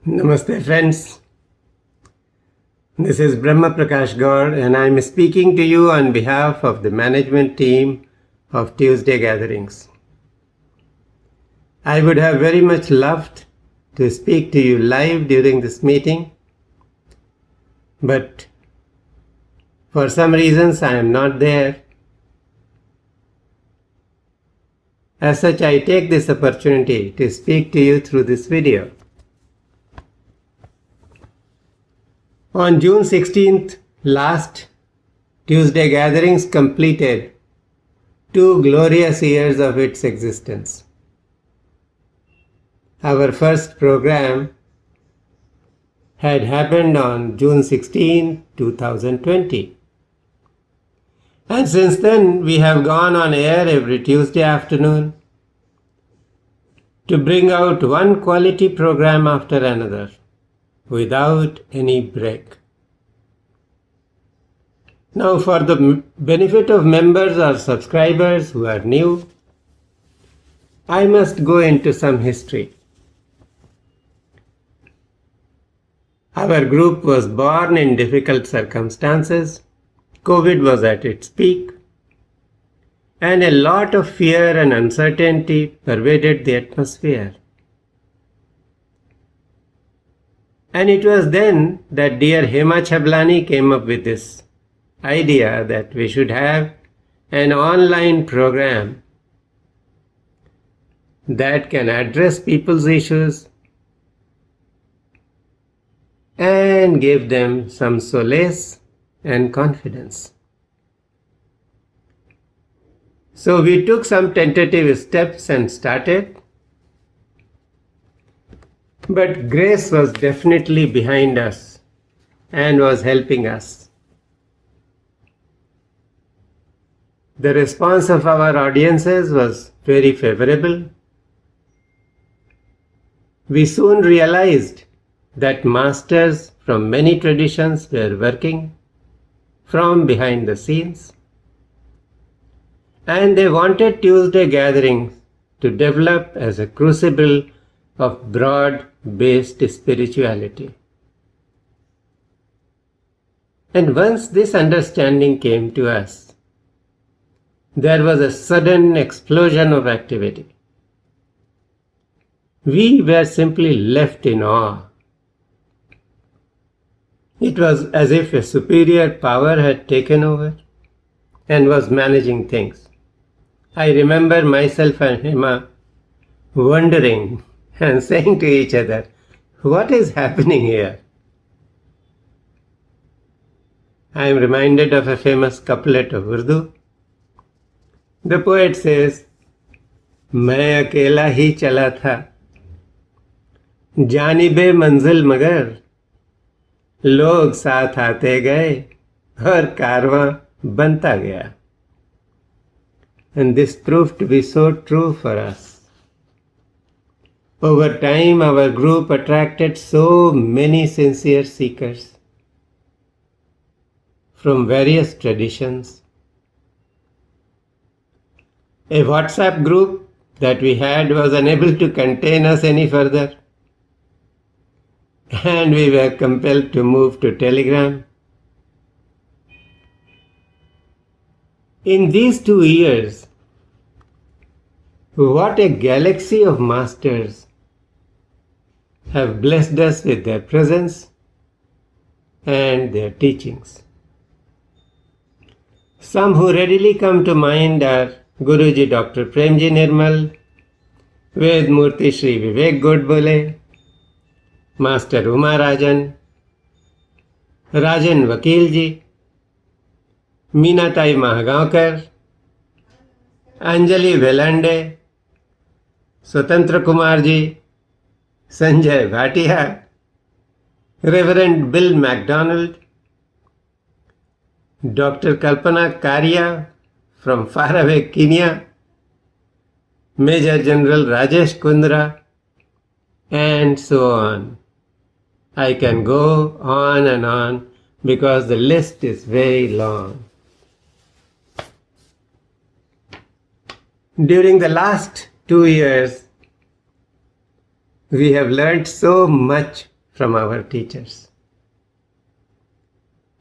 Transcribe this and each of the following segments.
Namaste friends, this is Brahma Prakash Gaur and I am speaking to you on behalf of the management team of Tuesday Gatherings. I would have very much loved to speak to you live during this meeting, but for some reasons I am not there. As such, I take this opportunity to speak to you through this video. On June 16th, last Tuesday Gatherings completed 2 glorious years of its existence. Our first program had happened on June 16, 2020. And since then, we have gone on air every Tuesday afternoon to bring out one quality program after another, without any break. Now, for the benefit of members or subscribers who are new, I must go into some history. Our group was born in difficult circumstances. COVID was at its peak, and a lot of fear and uncertainty pervaded the atmosphere. And it was then that dear Hema Chablani came up with this idea that we should have an online program that can address people's issues and give them some solace and confidence. So we took some tentative steps and started. But grace was definitely behind us and was helping us. The response of our audiences was very favorable. We soon realized that masters from many traditions were working from behind the scenes, and they wanted Tuesday Gatherings to develop as a crucible of broad-based spirituality. And once this understanding came to us, there was a sudden explosion of activity. We were simply left in awe. It was as if a superior power had taken over and was managing things. I remember myself and Hema wondering and saying to each other, what is happening here? I am reminded of a famous couplet of Urdu. The poet says, मैं अकेला ही चला था, जानिबे मंजिल मगर लोग साथ आते गए और कारवां बनता गया. And this proved to be so true for us. Over time, our group attracted so many sincere seekers from various traditions. A WhatsApp group that we had was unable to contain us any further, and we were compelled to move to Telegram. In these 2 years, what a galaxy of masters have blessed us with their presence and their teachings. Some who readily come to mind are Guruji Dr. Premji Nirmal, Vedmurti Shri Vivek Godbole, Master Uma Rajan, Rajan Vakilji, Meenatai Mahagaonkar, Anjali Velande, Swatantra Kumarji, Sanjay Bhatia, Reverend Bill MacDonald, Dr. Kalpana Karia from faraway Kenya, Major General Rajesh Kundra, and so on. I can go on and on because the list is very long. During the last 2 years, we have learned so much from our teachers.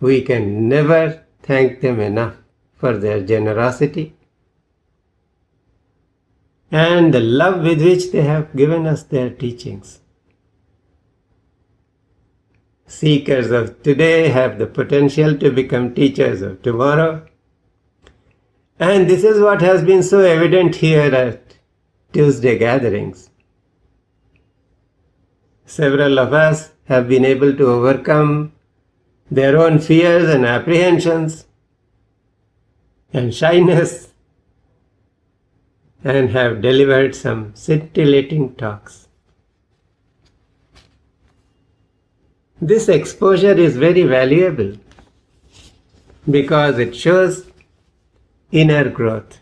We can never thank them enough for their generosity and the love with which they have given us their teachings. Seekers of today have the potential to become teachers of tomorrow. And this is what has been so evident here at Tuesday gatherings. Several of us have been able to overcome their own fears and apprehensions and shyness and have delivered some scintillating talks. This exposure is very valuable because it shows inner growth.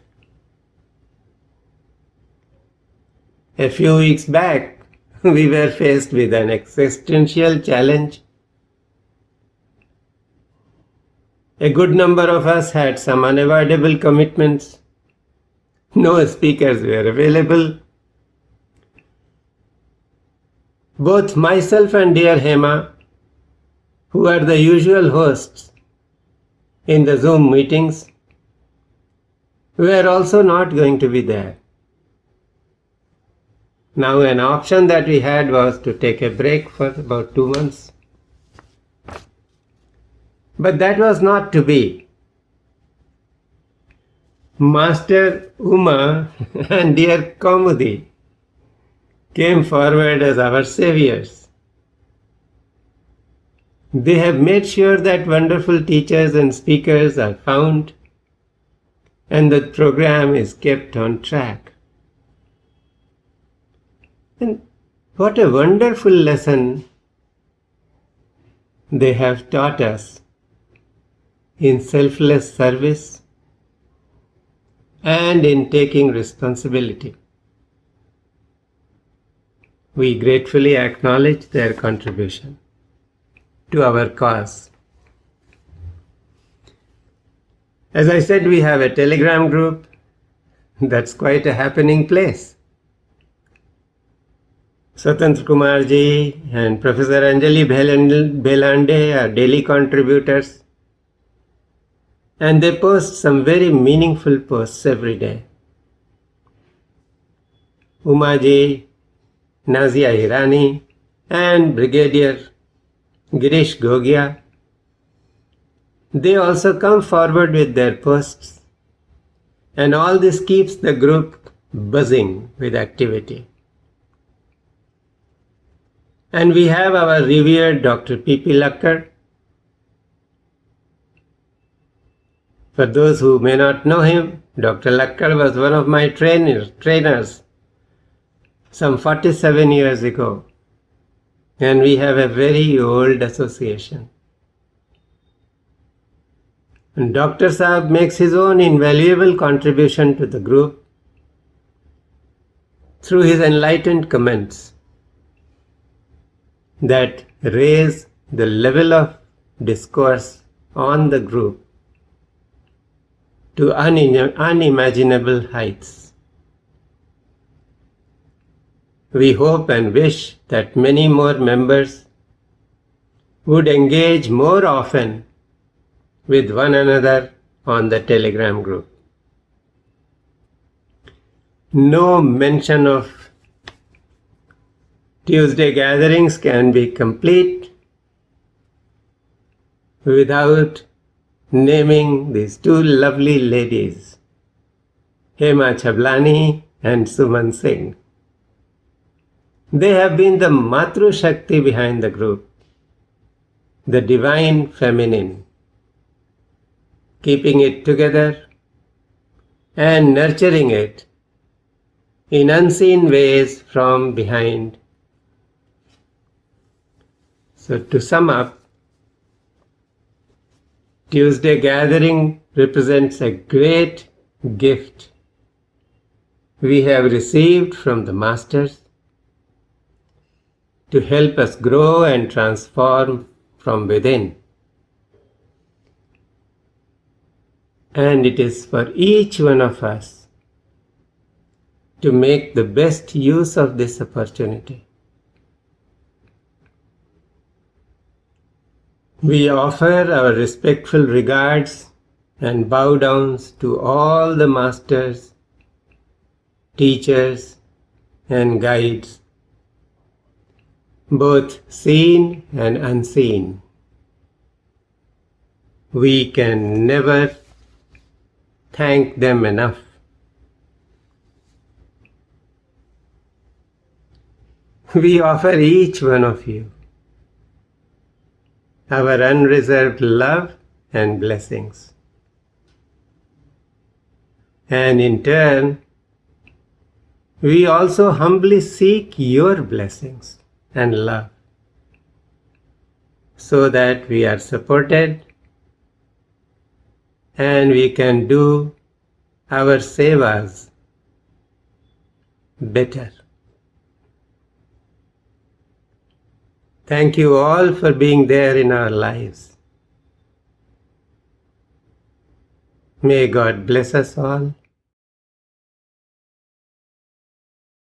A few weeks back, we were faced with an existential challenge. A good number of us had some unavoidable commitments. No speakers were available. Both myself and dear Hema, who are the usual hosts in the Zoom meetings, were also not going to be there. Now an option that we had was to take a break for about 2 months. But that was not to be. Master Uma and dear Kaumudi came forward as our saviors. They have made sure that wonderful teachers and speakers are found and the program is kept on track. And what a wonderful lesson they have taught us in selfless service and in taking responsibility. We gratefully acknowledge their contribution to our cause. As I said, we have a Telegram group. That's quite a happening place. Swatantra Kumar ji and Professor Anjali Belande are daily contributors, and they post some very meaningful posts every day. Uma ji, Nazia Hirani, and Brigadier Girish Gogia, they also come forward with their posts, and all this keeps the group buzzing with activity. And we have our revered Dr. P.P. Lakkad. For those who may not know him, Dr. Lakkad was one of my trainers some 47 years ago. And we have a very old association. And Dr. Saab makes his own invaluable contribution to the group through his enlightened comments that raise the level of discourse on the group to unimaginable heights. We hope and wish that many more members would engage more often with one another on the Telegram group. No mention of Tuesday gatherings can be complete without naming these two lovely ladies, Hema Chablani and Suman Singh. They have been the Matru Shakti behind the group, the divine feminine, keeping it together and nurturing it in unseen ways from behind. So to sum up, Tuesday gathering represents a great gift we have received from the Masters to help us grow and transform from within. And it is for each one of us to make the best use of this opportunity. We offer our respectful regards and bow downs to all the masters, teachers, and guides, both seen and unseen. We can never thank them enough. We offer each one of you our unreserved love and blessings. And in turn, we also humbly seek your blessings and love so that we are supported and we can do our sevas better. Thank you all for being there in our lives. May God bless us all.